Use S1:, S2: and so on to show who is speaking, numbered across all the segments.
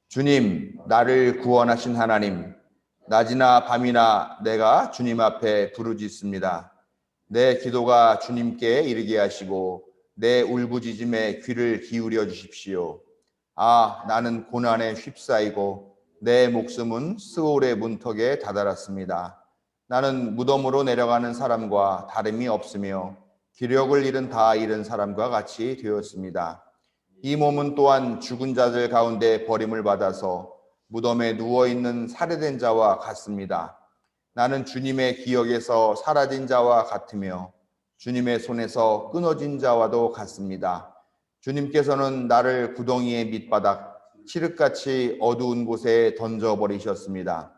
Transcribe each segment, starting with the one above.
S1: 주님, 나를 구원하신 하나님, 낮이나 밤이나 내가 주님 앞에 부르짖습니다. 내 기도가 주님께 이르게 하시고 내 울부짖음에 귀를 기울여 주십시오. 아, 나는 고난에 휩싸이고 내 목숨은 스올의 문턱에 다다랐습니다. 나는 무덤으로 내려가는 사람과 다름이 없으며 기력을 잃은 다 잃은 사람과 같이 되었습니다. 이 몸은 또한 죽은 자들 가운데 버림을 받아서 무덤에 누워있는 살해된 자와 같습니다. 나는 주님의 기억에서 사라진 자와 같으며 주님의 손에서 끊어진 자와도 같습니다. 주님께서는 나를 구덩이의 밑바닥, 칠흑같이 어두운 곳에 던져버리셨습니다.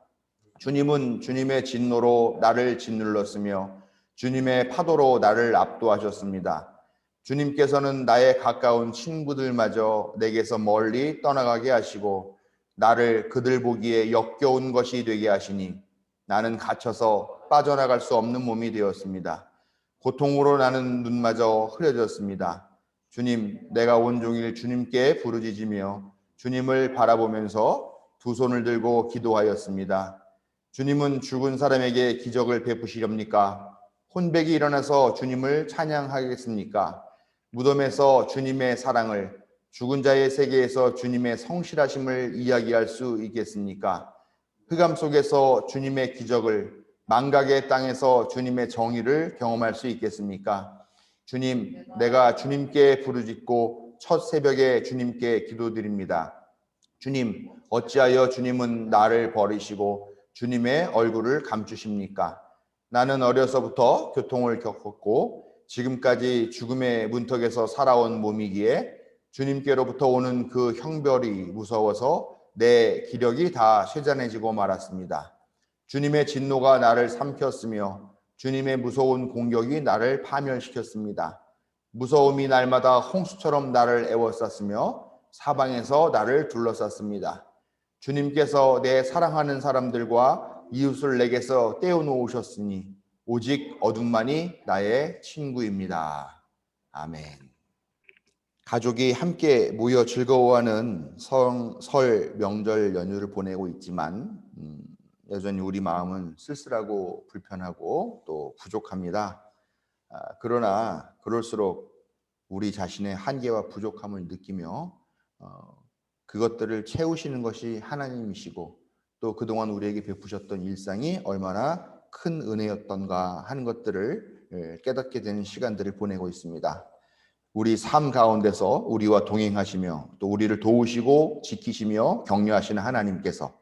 S1: 주님은 주님의 진노로 나를 짓눌렀으며 주님의 파도로 나를 압도하셨습니다. 주님께서는 나의 가까운 친구들마저 내게서 멀리 떠나가게 하시고 나를 그들 보기에 역겨운 것이 되게 하시니 나는 갇혀서 빠져나갈 수 없는 몸이 되었습니다. 고통으로 나는 눈마저 흐려졌습니다. 주님, 내가 온종일 주님께 부르짖으며 주님을 바라보면서 두 손을 들고 기도하였습니다. 주님은 죽은 사람에게 기적을 베푸시렵니까? 혼백이 일어나서 주님을 찬양하겠습니까? 무덤에서 주님의 사랑을, 죽은 자의 세계에서 주님의 성실하심을 이야기할 수 있겠습니까? 흑암 속에서 주님의 기적을, 망각의 땅에서 주님의 정의를 경험할 수 있겠습니까? 주님, 내가 주님께 부르짖고 첫 새벽에 주님께 기도드립니다. 주님, 어찌하여 주님은 나를 버리시고 주님의 얼굴을 감추십니까? 나는 어려서부터 교통을 겪었고 지금까지 죽음의 문턱에서 살아온 몸이기에 주님께로부터 오는 그 형벌이 무서워서 내 기력이 다 쇠잔해지고 말았습니다. 주님의 진노가 나를 삼켰으며 주님의 무서운 공격이 나를 파멸시켰습니다. 무서움이 날마다 홍수처럼 나를 에워쌌으며 사방에서 나를 둘러쌌습니다. 주님께서 내 사랑하는 사람들과 이웃을 내게서 떼어놓으셨으니 오직 어둠만이 나의 친구입니다. 아멘. 가족이 함께 모여 즐거워하는 설 명절 연휴를 보내고 있지만 여전히 우리 마음은 쓸쓸하고 불편하고 또 부족합니다. 그러나 그럴수록 우리 자신의 한계와 부족함을 느끼며 그것들을 채우시는 것이 하나님이시고 또 그동안 우리에게 베푸셨던 일상이 얼마나 큰 은혜였던가 하는 것들을 깨닫게 되는 시간들을 보내고 있습니다. 우리 삶 가운데서 우리와 동행하시며 또 우리를 도우시고 지키시며 격려하시는 하나님께서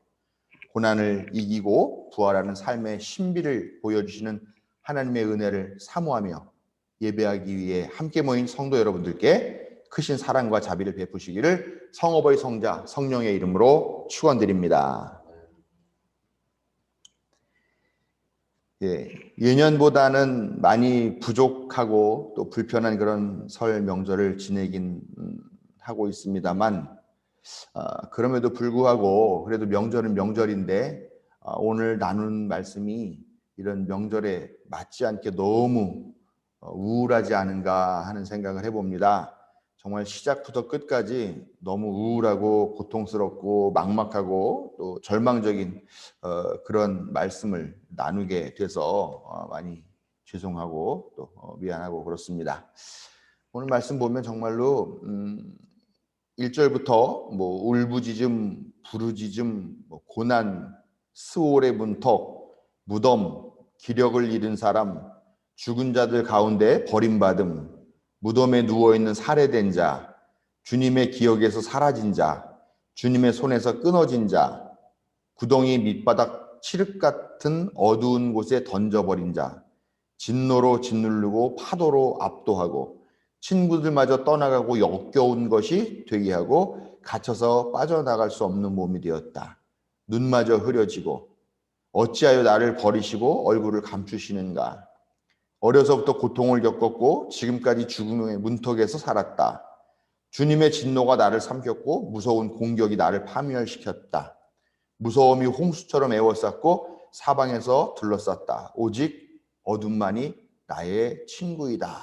S1: 고난을 이기고 부활하는 삶의 신비를 보여주시는 하나님의 은혜를 사모하며 예배하기 위해 함께 모인 성도 여러분들께 크신 사랑과 자비를 베푸시기를 성어버이 성자 성령의 이름으로 축원드립니다. 예년보다는 많이 부족하고 또 불편한 그런 설 명절을 지내긴 하고 있습니다만 그럼에도 불구하고 그래도 명절은 명절인데 오늘 나눈 말씀이 이런 명절에 맞지 않게 너무 우울하지 않은가 하는 생각을 해봅니다. 정말 시작부터 끝까지 너무 우울하고 고통스럽고 막막하고 또 절망적인 그런 말씀을 나누게 돼서 많이 죄송하고 또 미안하고 그렇습니다. 오늘 말씀 보면 정말로 1절부터 뭐 울부짖음, 부르짖음, 고난, 스올의 문턱, 무덤, 기력을 잃은 사람, 죽은 자들 가운데 버림받음, 무덤에 누워있는 살해된 자, 주님의 기억에서 사라진 자, 주님의 손에서 끊어진 자, 구덩이 밑바닥 칠흑 같은 어두운 곳에 던져버린 자, 진노로 짓누르고 파도로 압도하고 친구들마저 떠나가고 역겨운 것이 되게 하고 갇혀서 빠져나갈 수 없는 몸이 되었다. 눈마저 흐려지고 어찌하여 나를 버리시고 얼굴을 감추시는가. 어려서부터 고통을 겪었고 지금까지 죽음의 문턱에서 살았다. 주님의 진노가 나를 삼켰고 무서운 공격이 나를 파멸시켰다. 무서움이 홍수처럼 에워쌌고 사방에서 둘러쌌다. 오직 어둠만이 나의 친구이다.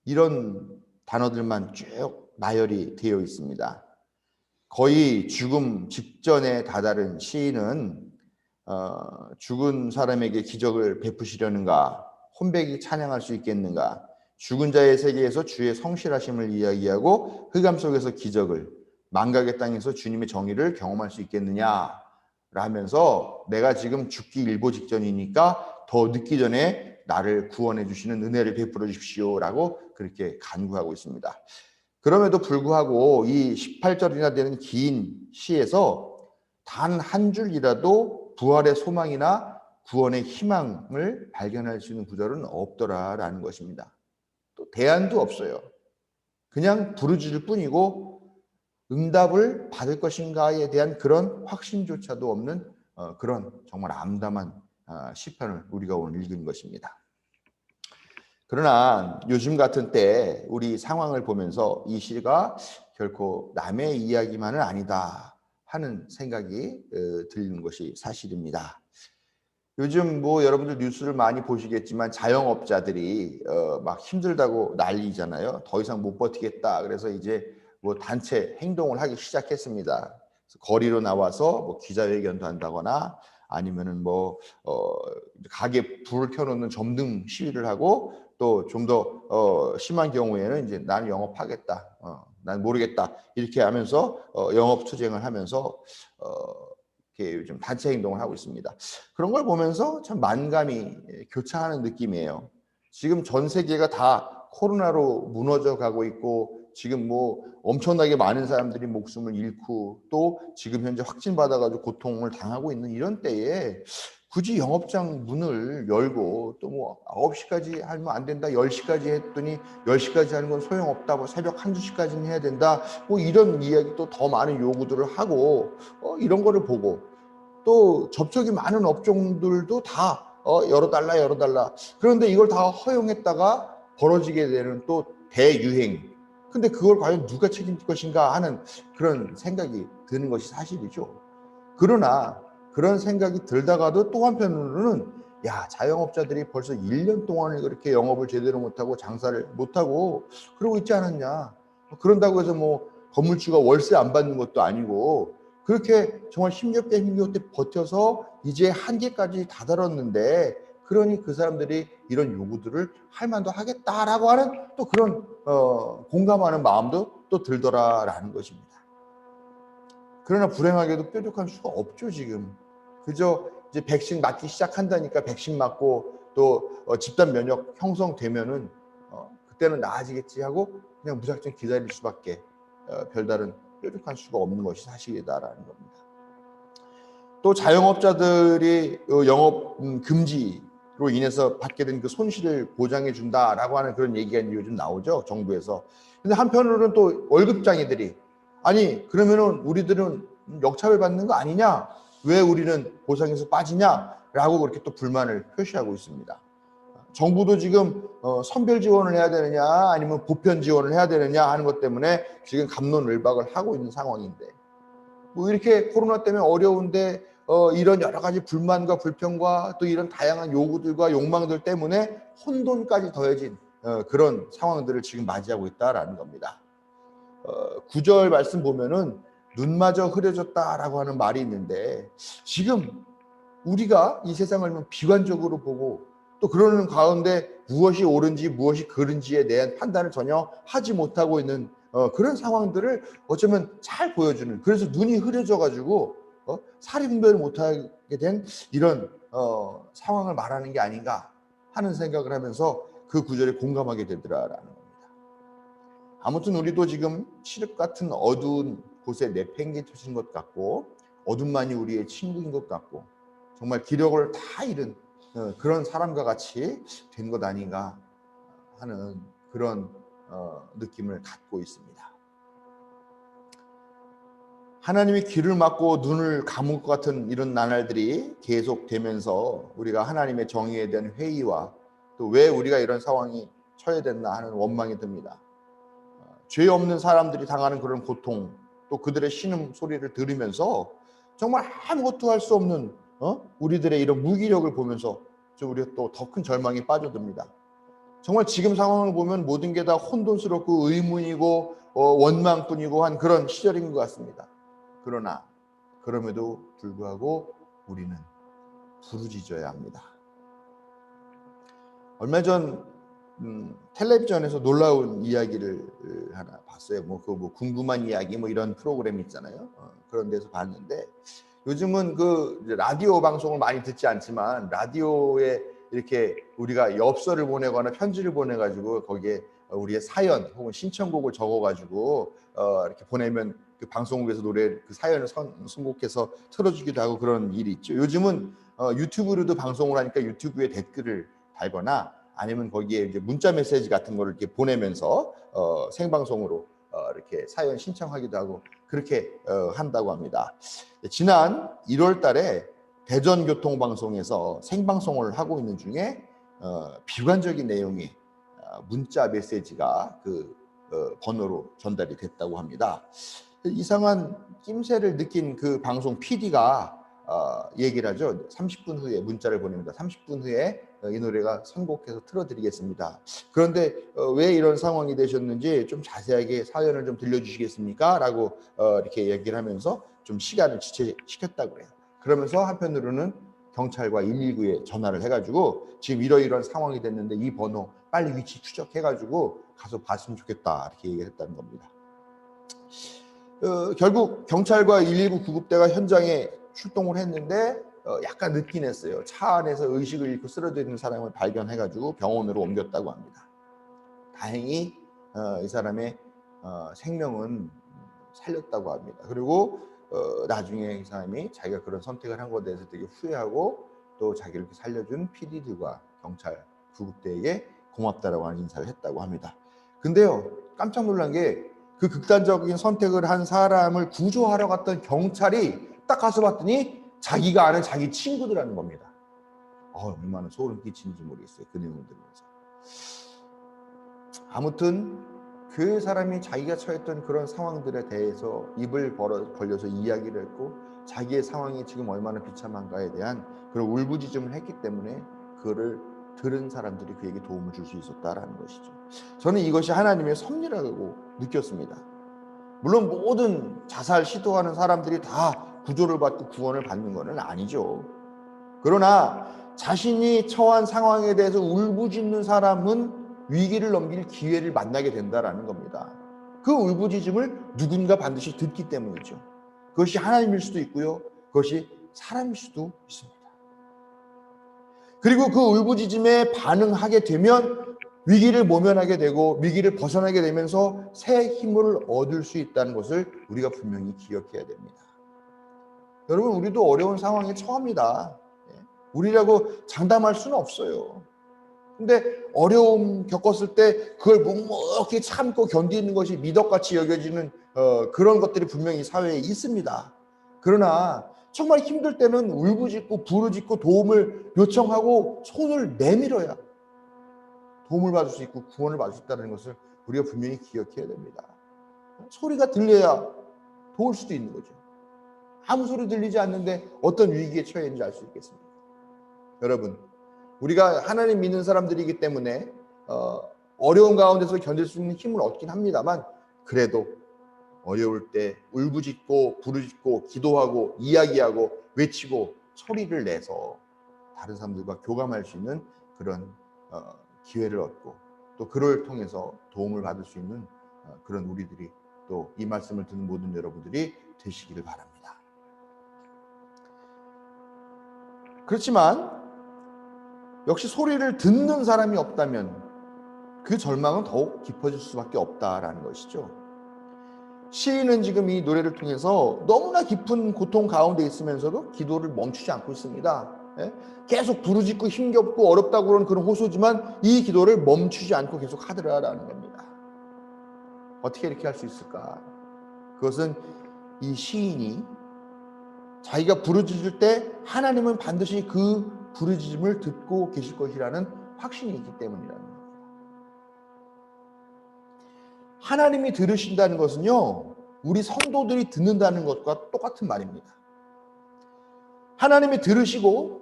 S1: 이런 단어들만 쭉 나열이 되어 있습니다. 거의 죽음 직전에 다다른 시인은 죽은 사람에게 기적을 베푸시려는가, 혼백이 찬양할 수 있겠는가, 죽은 자의 세계에서 주의 성실하심을 이야기하고 흑암 속에서 기적을, 망각의 땅에서 주님의 정의를 경험할 수 있겠느냐 라면서 내가 지금 죽기 일보 직전이니까 더 늦기 전에 나를 구원해 주시는 은혜를 베풀어 주십시오 라고 그렇게 간구하고 있습니다. 그럼에도 불구하고 이 18절이나 되는 긴 시에서 단 한 줄이라도 부활의 소망이나 구원의 희망을 발견할 수 있는 구절은 없더라라는 것입니다. 또 대안도 없어요. 그냥 부르짖을 뿐이고 응답을 받을 것인가에 대한 그런 확신조차도 없는 그런 정말 암담한 시편을 우리가 오늘 읽은 것입니다. 그러나 요즘 같은 때 우리 상황을 보면서 이 시가 결코 남의 이야기만은 아니다 하는 생각이 들리는 것이 사실입니다. 요즘 뭐 여러분들 뉴스를 많이 보시겠지만 자영업자들이 막 힘들다고 난리잖아요. 더 이상 못 버티겠다. 그래서 이제 뭐 단체 행동을 하기 시작했습니다. 거리로 나와서 뭐 기자회견도 한다거나 아니면은 뭐 가게 불을 켜놓는 점등 시위를 하고 또 좀 더 심한 경우에는 이제 나는 영업하겠다, 난 모르겠다 이렇게 하면서 영업 투쟁을 하면서 이렇게 요즘 단체 행동을 하고 있습니다. 그런 걸 보면서 참 만감이 교차하는 느낌이에요. 지금 전 세계가 다 코로나로 무너져 가고 있고 지금 뭐 엄청나게 많은 사람들이 목숨을 잃고 또 지금 현재 확진 받아가지고 고통을 당하고 있는 이런 때에 굳이 영업장 문을 열고 또 뭐 9시까지 하면 안 된다, 10시까지 했더니 10시까지 하는 건 소용없다, 뭐 새벽 1, 2시까지는 해야 된다, 뭐 이런 이야기 또 더 많은 요구들을 하고 이런 거를 보고 또 접촉이 많은 업종들도 다 열어달라. 그런데 이걸 다 허용했다가 벌어지게 되는 또 대유행. 근데 그걸 과연 누가 책임질 것인가 하는 그런 생각이 드는 것이 사실이죠. 그러나 그런 생각이 들다가도 또 한편으로는 야, 자영업자들이 벌써 1년 동안을 그렇게 영업을 제대로 못하고 장사를 못하고 그러고 있지 않았냐. 그런다고 해서 뭐 건물주가 월세 안 받는 것도 아니고 그렇게 정말 힘겹게 버텨서 이제 한계까지 다다랐는데 그러니 그 사람들이 이런 요구들을 할 만도 하겠다라고 하는 또 그런 공감하는 마음도 또 들더라라는 것입니다. 그러나 불행하게도 뾰족한 수가 없죠 지금. 그저 이제 백신 맞기 시작한다니까 백신 맞고 또 집단 면역 형성되면은 그때는 나아지겠지 하고 그냥 무작정 기다릴 수밖에 별다른 뾰족한 수가 없는 것이 사실이다라는 겁니다. 또 자영업자들이 영업 금지로 인해서 받게 된 그 손실을 보장해 준다라고 하는 그런 얘기가 요즘 나오죠 정부에서. 근데 한편으로는 또 월급장애들이 아니 그러면은 우리들은 역차별 받는 거 아니냐? 왜 우리는 보상에서 빠지냐라고 그렇게 또 불만을 표시하고 있습니다. 정부도 지금 선별 지원을 해야 되느냐 아니면 보편 지원을 해야 되느냐 하는 것 때문에 지금 갑론을박을 하고 있는 상황인데 뭐 이렇게 코로나 때문에 어려운데 이런 여러 가지 불만과 불평과 또 이런 다양한 요구들과 욕망들 때문에 혼돈까지 더해진 그런 상황들을 지금 맞이하고 있다라는 겁니다. 9절 말씀 보면은 눈마저 흐려졌다라고 하는 말이 있는데 지금 우리가 이 세상을 비관적으로 보고 또 그러는 가운데 무엇이 옳은지 무엇이 그른지에 대한 판단을 전혀 하지 못하고 있는 그런 상황들을 어쩌면 잘 보여주는, 그래서 눈이 흐려져 가지고 사리 분별을 못하게 된 이런 상황을 말하는 게 아닌가 하는 생각을 하면서 그 구절에 공감하게 되더라라는 겁니다. 아무튼 우리도 지금 칠흑 같은 어두운 곳에 내팽개쳐진 것 같고 어둠만이 우리의 친구인 것 같고 정말 기력을 다 잃은 그런 사람과 같이 된 것 아닌가 하는 그런 느낌을 갖고 있습니다. 하나님이 귀를 막고 눈을 감을 것 같은 이런 나날들이 계속되면서 우리가 하나님의 정의에 대한 회의와 또 왜 우리가 이런 상황이 처해 됐나 하는 원망이 듭니다. 죄 없는 사람들이 당하는 그런 고통 또 그들의 신음 소리를 들으면서 정말 아무것도 할 수 없는 우리들의 이런 무기력을 보면서 좀 우리가 또 더 큰 절망에 빠져듭니다. 정말 지금 상황을 보면 모든 게 다 혼돈스럽고 의문이고 원망뿐이고 한 그런 시절인 것 같습니다. 그러나 그럼에도 불구하고 우리는 부르짖어야 합니다. 얼마 전 텔레비전에서 놀라운 이야기를 하나 봤어요. 뭐 궁금한 이야기 뭐 이런 프로그램 있잖아요. 그런 데서 봤는데, 요즘은 그 라디오 방송을 많이 듣지 않지만 라디오에 이렇게 우리가 엽서를 보내거나 편지를 보내가지고 거기에 우리의 사연 혹은 신청곡을 적어가지고 이렇게 보내면 그 방송국에서 노래 그 사연을 선곡해서 틀어주기도 하고 그런 일이 있죠. 요즘은 유튜브로도 방송을 하니까 유튜브에 댓글을 달거나 아니면 거기에 이제 문자 메시지 같은 거를 이렇게 보내면서 생방송으로 이렇게 사연 신청하기도 하고 그렇게 한다고 합니다. 지난 1월 달에 대전교통방송에서 생방송을 하고 있는 중에 비관적인 내용의 문자 메시지가 그 번호로 전달이 됐다고 합니다. 이상한 낌새를 느낀 그 방송 PD가 얘기를 하죠. 30분 후에 문자를 보냅니다. 30분 후에 이 노래가 선곡해서 틀어드리겠습니다. 그런데 왜 이런 상황이 되셨는지 좀 자세하게 사연을 좀 들려주시겠습니까? 라고 이렇게 얘기를 하면서 좀 시간을 지체시켰다고 그래요. 그러면서 한편으로는 경찰과 119에 전화를 해가지고 지금 이러이러한 상황이 됐는데 이 번호 빨리 위치 추적해가지고 가서 봤으면 좋겠다 이렇게 얘기를 했다는 겁니다. 결국 경찰과 119 구급대가 현장에 출동을 했는데 약간 늦긴 했어요. 차 안에서 의식을 잃고 쓰러져 있는 사람을 발견해가지고 병원으로 옮겼다고 합니다. 다행히 이 사람의 생명은 살렸다고 합니다. 그리고 나중에 이 사람이 자기가 그런 선택을 한 것에 대해서 되게 후회하고 또 자기를 이렇게 살려준 PD들과 경찰 구급대에게 고맙다라고 하는 인사를 했다고 합니다. 근데요, 깜짝 놀란 게 그 극단적인 선택을 한 사람을 구조하러 갔던 경찰이 딱 가서 봤더니 자기가 아는 자기 친구들하는 겁니다. 얼마나 소름 끼치는지 모르겠어요. 그 내용을 들으면서. 아무튼 그 사람이 자기가 처했던 그런 상황들에 대해서 입을 벌려서 이야기를 했고 자기의 상황이 지금 얼마나 비참한가에 대한 그런 울부짖음을 했기 때문에 그거를 들은 사람들이 그에게 도움을 줄 수 있었다라는 것이죠. 저는 이것이 하나님의 섭리라고 느꼈습니다. 물론 모든 자살 시도하는 사람들이 다 구조를 받고 구원을 받는 것은 아니죠. 그러나 자신이 처한 상황에 대해서 울부짖는 사람은 위기를 넘길 기회를 만나게 된다라는 겁니다. 그 울부짖음을 누군가 반드시 듣기 때문이죠. 그것이 하나님일 수도 있고요. 그것이 사람일 수도 있습니다. 그리고 그 울부짖음에 반응하게 되면 위기를 모면하게 되고 위기를 벗어나게 되면서 새 힘을 얻을 수 있다는 것을 우리가 분명히 기억해야 됩니다. 여러분, 우리도 어려운 상황에 처합니다. 우리라고 장담할 수는 없어요. 근데 어려움 겪었을 때 그걸 묵묵히 참고 견디는 것이 미덕같이 여겨지는 그런 것들이 분명히 사회에 있습니다. 그러나 정말 힘들 때는 울부짖고 부르짖고 도움을 요청하고 손을 내밀어야 도움을 받을 수 있고 구원을 받을 수 있다는 것을 우리가 분명히 기억해야 됩니다. 소리가 들려야 도울 수도 있는 거죠. 아무 소리 들리지 않는데 어떤 위기에 처해 있는지 알 수 있겠습니까? 여러분, 우리가 하나님 믿는 사람들이기 때문에 어려운 가운데서 견딜 수 있는 힘을 얻긴 합니다만 그래도 어려울 때 울부짖고 부르짖고 기도하고 이야기하고 외치고 소리를 내서 다른 사람들과 교감할 수 있는 그런 기회를 얻고 또 그를 통해서 도움을 받을 수 있는 그런 우리들이 또 이 말씀을 듣는 모든 여러분들이 되시기를 바랍니다. 그렇지만 역시 소리를 듣는 사람이 없다면 그 절망은 더욱 깊어질 수밖에 없다라는 것이죠. 시인은 지금 이 노래를 통해서 너무나 깊은 고통 가운데 있으면서도 기도를 멈추지 않고 있습니다. 계속 부르짖고 힘겹고 어렵다고 그러는 그런 호소지만 이 기도를 멈추지 않고 계속 하더라라는 겁니다. 어떻게 이렇게 할 수 있을까? 그것은 이 시인이 자기가 부르짖을 때 하나님은 반드시 그 부르짖음을 듣고 계실 것이라는 확신이 있기 때문이라는 겁니다. 하나님이 들으신다는 것은요, 우리 성도들이 듣는다는 것과 똑같은 말입니다. 하나님이 들으시고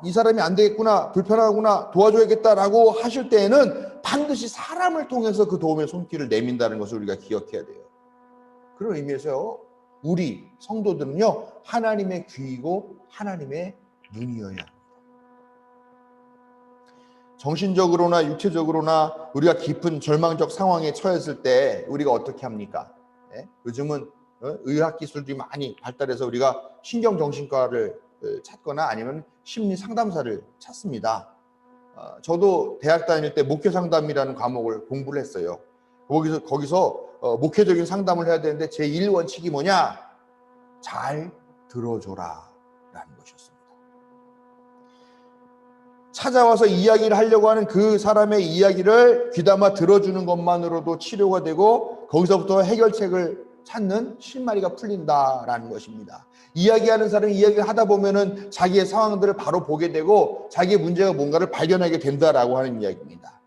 S1: 이 사람이 안 되겠구나, 불편하구나, 도와줘야겠다라고 하실 때에는 반드시 사람을 통해서 그 도움의 손길을 내민다는 것을 우리가 기억해야 돼요. 그런 의미에서 우리 성도들은요, 하나님의 귀이고 하나님의 눈이어야 합니다. 정신적으로나 육체적으로나 우리가 깊은 절망적 상황에 처했을 때 우리가 어떻게 합니까? 예? 요즘은 의학 기술들이 많이 발달해서 우리가 신경정신과를 찾거나 아니면 심리 상담사를 찾습니다. 저도 대학 다닐 때 목회 상담이라는 과목을 공부를 했어요. 거기서 목회적인 상담을 해야 되는데 제1원칙이 뭐냐? 잘 들어줘라 라는 것이었습니다. 찾아와서 이야기를 하려고 하는 그 사람의 이야기를 귀담아 들어주는 것만으로도 치료가 되고 거기서부터 해결책을 찾는 실마리가 풀린다라는 것입니다. 이야기하는 사람이 이야기를 하다 보면은 자기의 상황들을 바로 보게 되고 자기의 문제가 뭔가를 발견하게 된다라고 하는 이야기입니다.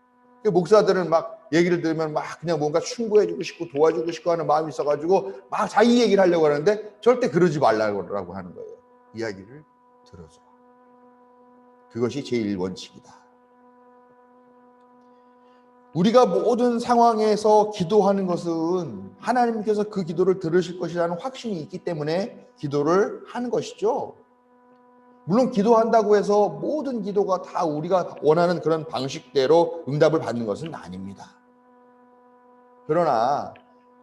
S1: 목사들은 막 얘기를 들으면 막 그냥 뭔가 충고해주고 싶고 도와주고 싶고 하는 마음이 있어가지고 막 자기 얘기를 하려고 하는데 절대 그러지 말라고 하는 거예요. 이야기를 들어줘. 그것이 제1원칙이다. 우리가 모든 상황에서 기도하는 것은 하나님께서 그 기도를 들으실 것이라는 확신이 있기 때문에 기도를 하는 것이죠. 물론 기도한다고 해서 모든 기도가 다 우리가 원하는 그런 방식대로 응답을 받는 것은 아닙니다. 그러나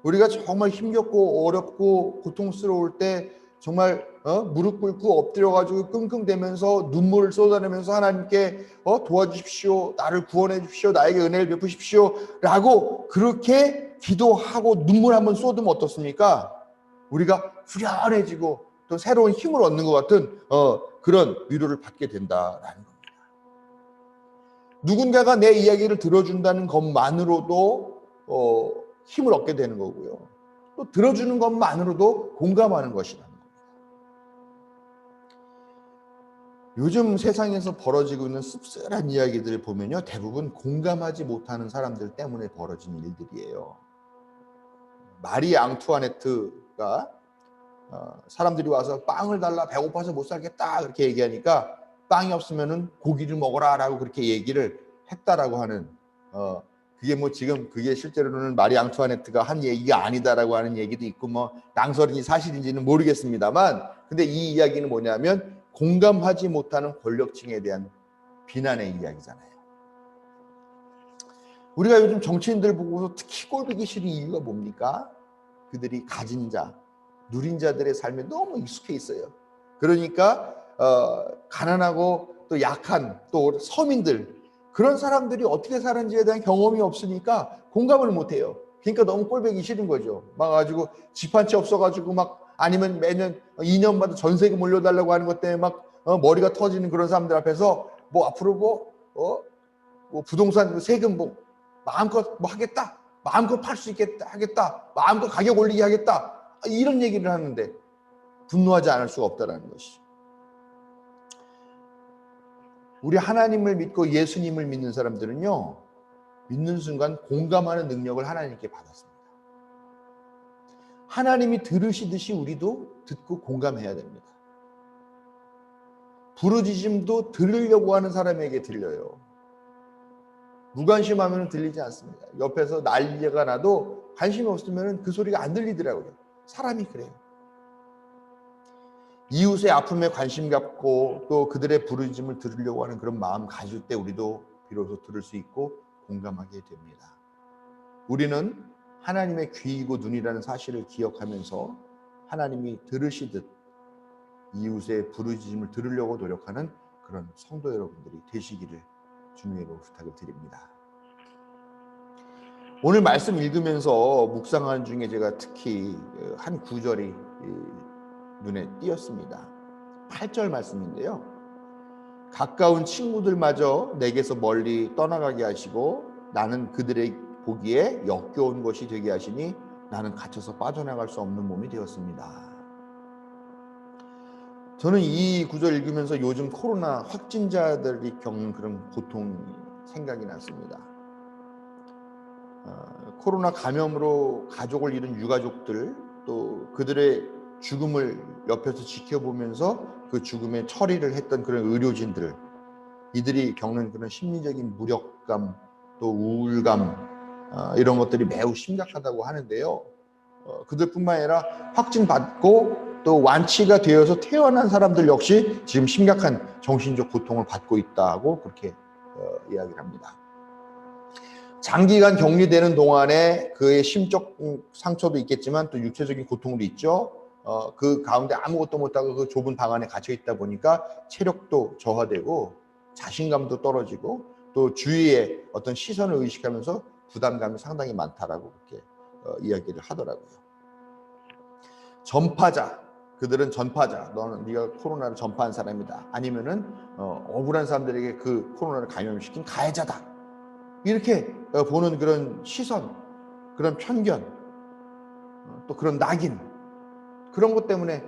S1: 우리가 정말 힘겹고 어렵고 고통스러울 때 정말 무릎 꿇고 엎드려가지고 끙끙대면서 눈물을 쏟아내면서 하나님께 도와주십시오, 나를 구원해 주십시오, 나에게 은혜를 베푸십시오 라고 그렇게 기도하고 눈물 한번 쏟으면 어떻습니까? 우리가 후련해지고 또 새로운 힘을 얻는 것 같은 그런 위로를 받게 된다라는 겁니다. 누군가가 내 이야기를 들어준다는 것만으로도 힘을 얻게 되는 거고요. 또 들어주는 것만으로도 공감하는 것이라는 겁니다. 요즘 세상에서 벌어지고 있는 씁쓸한 이야기들을 보면요, 대부분 공감하지 못하는 사람들 때문에 벌어진 일들이에요. 마리 앙투아네트가 사람들이 와서 빵을 달라, 배고파서 못 살겠다 그렇게 얘기하니까 빵이 없으면은 고기를 먹어라 라고 그렇게 얘기를 했다라고 하는 그게 뭐 지금 그게 실제로는 마리 앙투아네트가 한 얘기가 아니다라고 하는 얘기도 있고 뭐 낭설인지 사실인지는 모르겠습니다만, 근데 이 이야기는 뭐냐면 공감하지 못하는 권력층에 대한 비난의 이야기잖아요. 우리가 요즘 정치인들 보고서 특히 꼴보기 싫은 이유가 뭡니까? 그들이 가진 자, 누린 자들의 삶에 너무 익숙해 있어요. 그러니까 가난하고 또 약한 또 서민들, 그런 사람들이 어떻게 사는지에 대한 경험이 없으니까 공감을 못해요. 그러니까 너무 꼴보기 싫은 거죠. 막 가지고 집 한 채 없어가지고 막 아니면 매년 2년마다 전세금 올려달라고 하는 것 때문에 막 머리가 터지는 그런 사람들 앞에서 뭐 앞으로 뭐 부동산 세금 뭐 마음껏 뭐 하겠다, 마음껏 팔 수 있겠다 하겠다, 마음껏 가격 올리게 하겠다, 이런 얘기를 하는데 분노하지 않을 수가 없다는 것이죠. 우리 하나님을 믿고 예수님을 믿는 사람들은요, 믿는 순간 공감하는 능력을 하나님께 받았습니다. 하나님이 들으시듯이 우리도 듣고 공감해야 됩니다. 부르짖음도 들으려고 하는 사람에게 들려요. 무관심하면 들리지 않습니다. 옆에서 난리가 나도 관심이 없으면 그 소리가 안 들리더라고요. 사람이 그래요. 이웃의 아픔에 관심 갖고 또 그들의 부르짖음을 들으려고 하는 그런 마음 가질 때 우리도 비로소 들을 수 있고 공감하게 됩니다. 우리는 하나님의 귀이고 눈이라는 사실을 기억하면서 하나님이 들으시듯 이웃의 부르짖음을 들으려고 노력하는 그런 성도 여러분들이 되시기를 주님으로 부탁을 드립니다. 오늘 말씀 읽으면서 묵상하는 중에 제가 특히 한 구절이 눈에 띄었습니다. 8절 말씀인데요. 가까운 친구들마저 내게서 멀리 떠나가게 하시고 나는 그들의 보기에 역겨운 것이 되게 하시니 나는 갇혀서 빠져나갈 수 없는 몸이 되었습니다. 저는 이 구절 읽으면서 요즘 코로나 확진자들이 겪는 그런 고통이 생각이 났습니다. 코로나 감염으로 가족을 잃은 유가족들, 또 그들의 죽음을 옆에서 지켜보면서 그 죽음의 처리를 했던 그런 의료진들, 이들이 겪는 그런 심리적인 무력감, 또 우울감, 이런 것들이 매우 심각하다고 하는데요. 그들뿐만 아니라 확진받고 또 완치가 되어서 퇴원한 사람들 역시 지금 심각한 정신적 고통을 받고 있다고 그렇게 이야기를 합니다. 장기간 격리되는 동안에 그의 심적 상처도 있겠지만 또 육체적인 고통도 있죠. 그 가운데 아무것도 못하고 그 좁은 방 안에 gat혀 있다 보니까 체력도 저하되고 자신감도 떨어지고 또 주위의 어떤 시선을 의식하면서 부담감이 상당히 많다라고 그렇게 이야기를 하더라고요. 전파자, 그들은 전파자, 너는 네가 코로나를 전파한 사람이다. 아니면은 억울한 사람들에게 그 코로나를 감염시킨 가해자다. 이렇게 보는 그런 시선, 그런 편견, 또 그런 낙인, 그런 것 때문에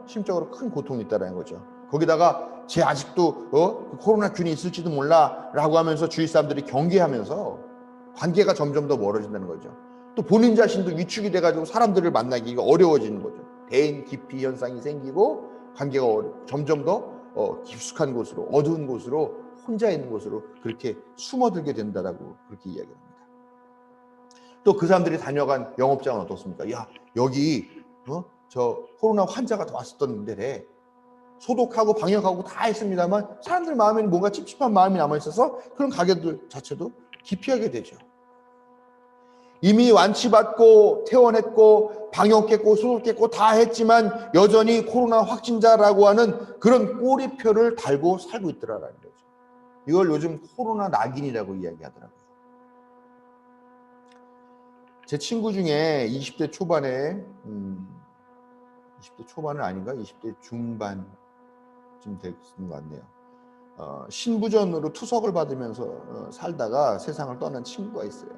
S1: 심적으로 큰 고통이 있다는 거죠. 거기다가 쟤 아직도 그 코로나균이 있을지도 몰라라고 하면서 주위 사람들이 경계하면서 관계가 점점 더 멀어진다는 거죠. 또 본인 자신도 위축이 돼가지고 사람들을 만나기가 어려워지는 거죠. 대인 기피 현상이 생기고 관계가 점점 더 깊숙한 곳으로, 어두운 곳으로, 혼자 있는 곳으로 그렇게 숨어들게 된다라고 그렇게 이야기합니다. 또 그 사람들이 다녀간 영업장은 어떻습니까? 야, 여기 저 코로나 환자가 왔었던 데래. 소독하고 방역하고 다 했습니다만 사람들 마음에는 뭔가 찝찝한 마음이 남아있어서 그런 가게들 자체도 기피하게 되죠. 이미 완치받고 퇴원했고 방역했고 소독했고 다 했지만 여전히 코로나 확진자라고 하는 그런 꼬리표를 달고 살고 있더라라는 거죠. 이걸 요즘 코로나 낙인이라고 이야기하더라고요. 제 친구 중에 20대 초반에 20대 초반은 아닌가? 20대 중반쯤 되는 것 같네요. 신부전으로 투석을 받으면서 살다가 세상을 떠난 친구가 있어요.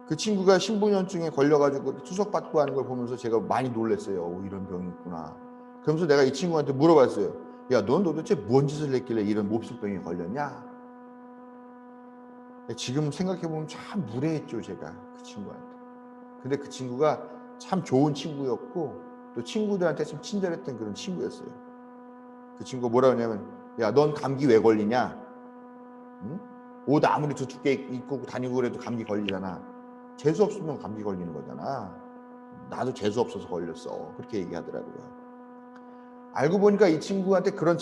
S1: 그 친구가 신부전증에 걸려가지고 투석받고 하는 걸 보면서 제가 많이 놀랐어요. 이런 병이 있구나. 그러면서 내가 이 친구한테 물어봤어요. 야, 넌 도대체 뭔 짓을 했길래 이런 몹쓸병에 걸렸냐? 지금 생각해보면 참 무례했죠, 제가 그 친구한테. 근데 그 친구가 참 좋은 친구였고 또 친구들한테 참 친절했던 그런 친구였어요. 그 친구가 뭐라고 하냐면, 야, 넌 감기 왜 걸리냐? 응? 옷 아무리 두껍게 입고 다니고 그래도 감기 걸리잖아. 재수 없으면 감기 걸리는 거잖아. 나도 재수 없어서 걸렸어. 그렇게 얘기하더라고요. 알고 보니까 이 친구한테 그런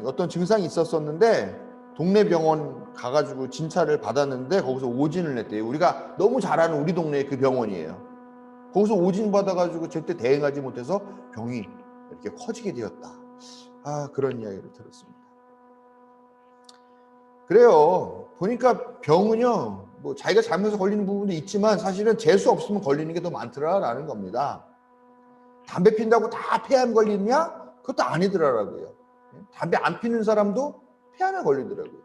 S1: 어떤 증상이 있었었는데 동네 병원 가가지고 진찰을 받았는데 거기서 오진을 냈대요. 우리가 너무 잘 아는 우리 동네의 그 병원이에요. 거기서 오진 받아가지고 제때 대응하지 못해서 병이 이렇게 커지게 되었다. 그런 이야기를 들었습니다. 그래요. 보니까 병은요, 뭐 자기가 잘못해서 걸리는 부분도 있지만 사실은 재수 없으면 걸리는 게 더 많더라라는 겁니다. 담배 핀다고 다 폐암 걸리느냐? 그것도 아니더라고요. 담배 안 피는 사람도 폐암에 걸리더라고요.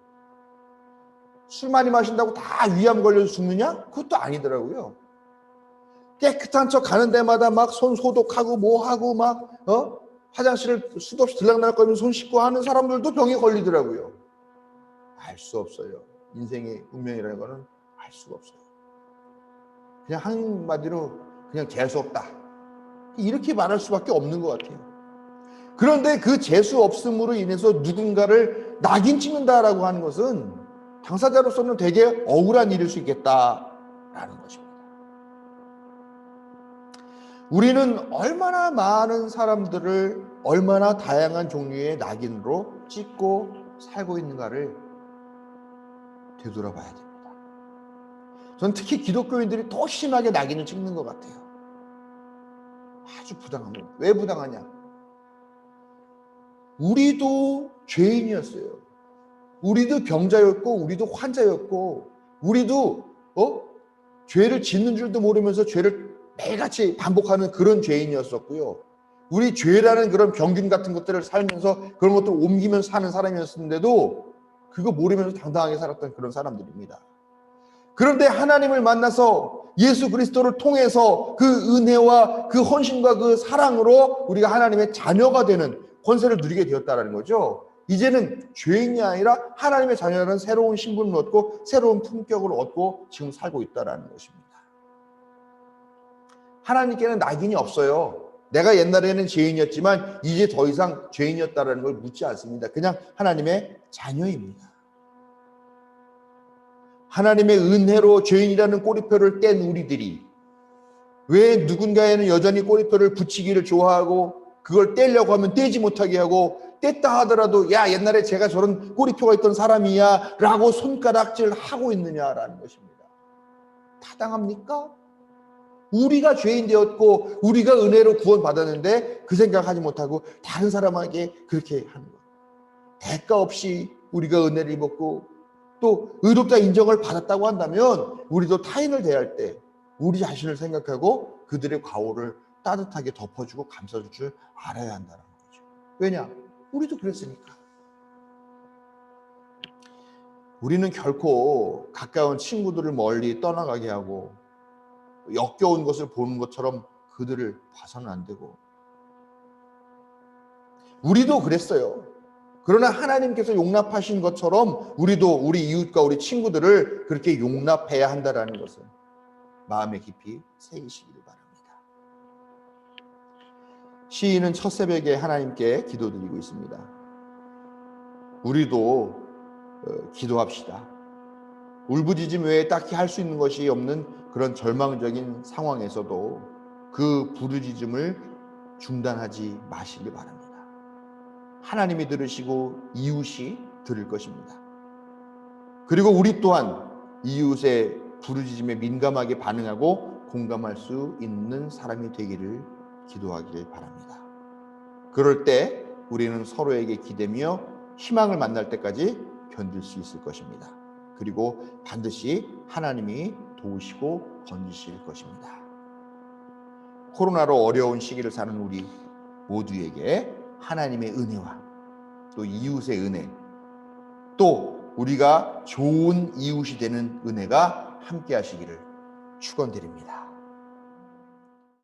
S1: 술 많이 마신다고 다 위암 걸려서 죽느냐? 그것도 아니더라고요. 깨끗한 척 가는 데마다 막 손 소독하고 뭐하고 막 화장실을 수도 없이 들락날락거리면서 손 씻고 하는 사람들도 병에 걸리더라고요. 알 수 없어요. 인생의 운명이라는 거는 알 수가 없어요. 그냥 한마디로 그냥 재수 없다. 이렇게 말할 수밖에 없는 것 같아요. 그런데 그 재수 없음으로 인해서 누군가를 낙인 찍는다라고 하는 것은 당사자로서는 되게 억울한 일일 수 있겠다라는 것입니다. 우리는 얼마나 많은 사람들을 얼마나 다양한 종류의 낙인으로 찍고 살고 있는가를 되돌아봐야 됩니다. 저는 특히 기독교인들이 더 심하게 낙인을 찍는 것 같아요. 아주 부당합니다. 왜 부당하냐? 우리도 죄인이었어요. 우리도 병자였고 우리도 환자였고 우리도 죄를 짓는 줄도 모르면서 죄를 매일같이 반복하는 그런 죄인이었었고요. 우리 죄라는 그런 병균 같은 것들을 살면서 그런 것들을 옮기면서 사는 사람이었는데도 그거 모르면서 당당하게 살았던 그런 사람들입니다. 그런데 하나님을 만나서 예수 그리스도를 통해서 그 은혜와 그 헌신과 그 사랑으로 우리가 하나님의 자녀가 되는 권세를 누리게 되었다는 거죠. 이제는 죄인이 아니라 하나님의 자녀라는 새로운 신분을 얻고 새로운 품격을 얻고 지금 살고 있다는 것입니다. 하나님께는 낙인이 없어요. 내가 옛날에는 죄인이었지만 이제 더 이상 죄인이었다는 걸 묻지 않습니다. 그냥 하나님의 자녀입니다. 하나님의 은혜로 죄인이라는 꼬리표를 뗀 우리들이 왜 누군가에는 여전히 꼬리표를 붙이기를 좋아하고 그걸 떼려고 하면 떼지 못하게 하고 뗐다 하더라도 야 옛날에 제가 저런 꼬리표가 있던 사람이야 라고 손가락질 하고 있느냐라는 것입니다. 타당합니까? 우리가 죄인 되었고 우리가 은혜로 구원받았는데 그 생각하지 못하고 다른 사람에게 그렇게 하는 것. 대가 없이 우리가 은혜를 입었고 또 의롭다 인정을 받았다고 한다면 우리도 타인을 대할 때 우리 자신을 생각하고 그들의 과오를 따뜻하게 덮어주고 감싸줄 줄 알아야 한다는 거죠. 왜냐? 우리도 그랬으니까. 우리는 결코 가까운 친구들을 멀리 떠나가게 하고 역겨운 것을 보는 것처럼 그들을 봐서는 안 되고 우리도 그랬어요. 그러나 하나님께서 용납하신 것처럼 우리도 우리 이웃과 우리 친구들을 그렇게 용납해야 한다는 것을 마음에 깊이 새기시기를 바랍니다. 시인은 첫 새벽에 하나님께 기도드리고 있습니다. 우리도 기도합시다. 울부짖음 외에 딱히 할 수 있는 것이 없는 그런 절망적인 상황에서도 그 부르짖음을 중단하지 마시기 바랍니다. 하나님이 들으시고 이웃이 들을 것입니다. 그리고 우리 또한 이웃의 부르짖음에 민감하게 반응하고 공감할 수 있는 사람이 되기를 기도하기를 바랍니다. 그럴 때 우리는 서로에게 기대며 희망을 만날 때까지 견딜 수 있을 것입니다. 그리고 반드시 하나님이 도우시고 건지실 것입니다. 코로나로 어려운 시기를 사는 우리 모두에게 하나님의 은혜와 또 이웃의 은혜, 또 우리가 좋은 이웃이 되는 은혜가 함께 하시기를 축원드립니다.